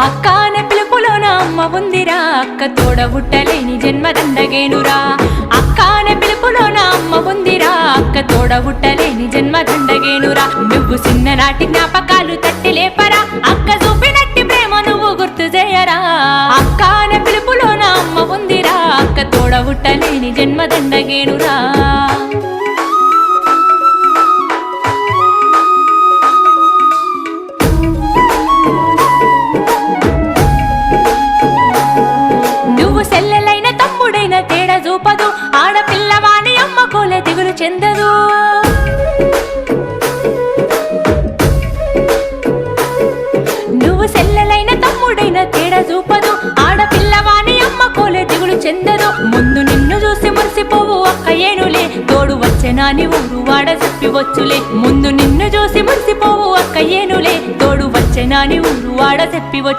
అక్క అనే పిలుపులోన అమ్మ ఉందిరా, అక్క తోడబుట్టలేని జన్మదండగేనురా. అక్క అనే పిలుపులోన అమ్మ ఉందిరా, అక్క తోడబుట్టలేని జన్మదండగేనురా. నువ్వు చిన్ననాటి జ్ఞాపకాలు తట్టి లేపరా, అక్క చూపినట్టి ప్రేమ నువ్వు గుర్తు చేయరా. అక్క అనే పిలుపులోన అమ్మ ఉందిరా, అక్క తోడబుట్టలేని జన్మదండగేనురా. సెల్లెలైన తమ్ముడైన తేడా చూపదు, ఆడపిల్లవాని అమ్మ కోలే దిగులు చెందదు. నువ్వు సెల్లెలైన తమ్ముడైన తేడా చూపదు, ఆడపిల్లవాని అమ్మ కోలే దిగులు చెందదు. ముందు నిన్ను చూసి మురిసిపోవు అక్క ఏనులే, తోడు వచ్చెనాని ఊరు వాడ చెప్పి వచ్చులే. ముందు నిన్ను చూసి మురిసిపోవు అక్క ఏనులే, తోడు వచ్చెనాని ఊరు వాడ చెప్పి వచ్చు.